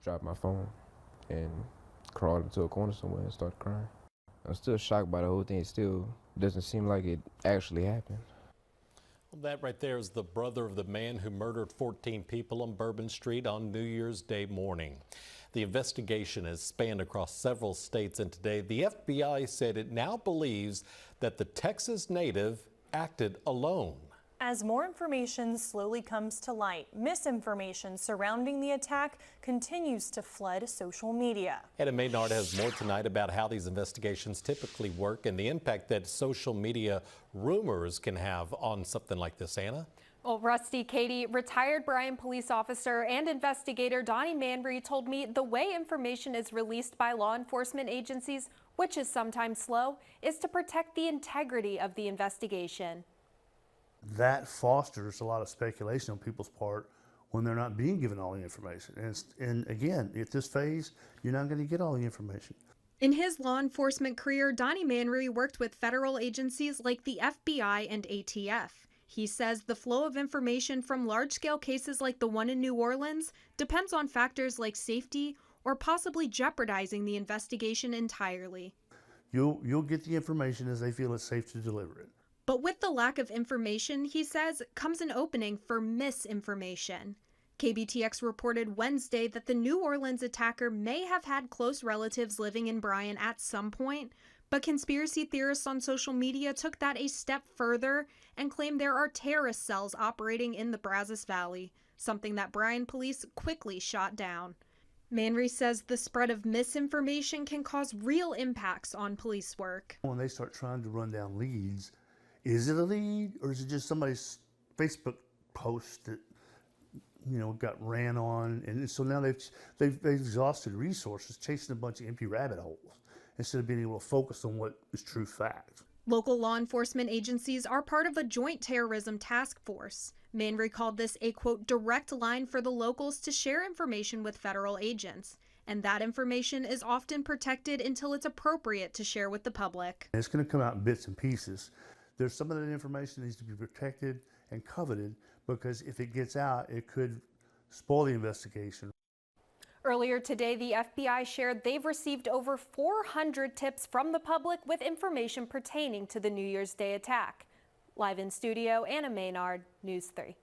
dropped my phone and crawled into a corner somewhere and started crying. I'm still shocked by the whole thing. It still doesn't seem like it actually happened. Well, that right there is the brother of the man who murdered 14 people on Bourbon Street on New Year's Day morning. The investigation has spanned across several states, and today the FBI said it now believes that the Texas native acted alone. As more information slowly comes to light, misinformation surrounding the attack continues to flood social media. Anna Maynard has more tonight about how these investigations typically work and the impact that social media rumors can have on something like this. Anna? Well, Rusty, Katie, retired Bryan police officer and investigator Donnie Manry told me the way information is released by law enforcement agencies, which is sometimes slow, is to protect the integrity of the investigation. That fosters a lot of speculation on people's part when they're not being given all the information. And again, at this phase, you're not going to get all the information. In his law enforcement career, Donnie Manry worked with federal agencies like the FBI and ATF. He says the flow of information from large-scale cases like the one in New Orleans depends on factors like safety or possibly jeopardizing the investigation entirely. You'll get the information as they feel it's safe to deliver it. But with the lack of information, he says, comes an opening for misinformation. KBTX reported Wednesday that the New Orleans attacker may have had close relatives living in Bryan at some point, but conspiracy theorists on social media took that a step further and claimed there are terrorist cells operating in the Brazos Valley, something that Bryan police quickly shot down. Manry says the spread of misinformation can cause real impacts on police work. When they start trying to run down leads, is it a lead or is it just somebody's Facebook post that got ran on? And so now they've exhausted resources chasing a bunch of empty rabbit holes instead of being able to focus on what is true fact. Local law enforcement agencies are part of a joint terrorism task force. Manry called this a, quote, direct line for the locals to share information with federal agents. And that information is often protected until it's appropriate to share with the public. And it's going to come out in bits and pieces. There's some of that information that needs to be protected and coveted because if it gets out, it could spoil the investigation. Earlier today, the FBI shared they've received over 400 tips from the public with information pertaining to the New Year's Day attack. Live in studio, Anna Maynard, News 3.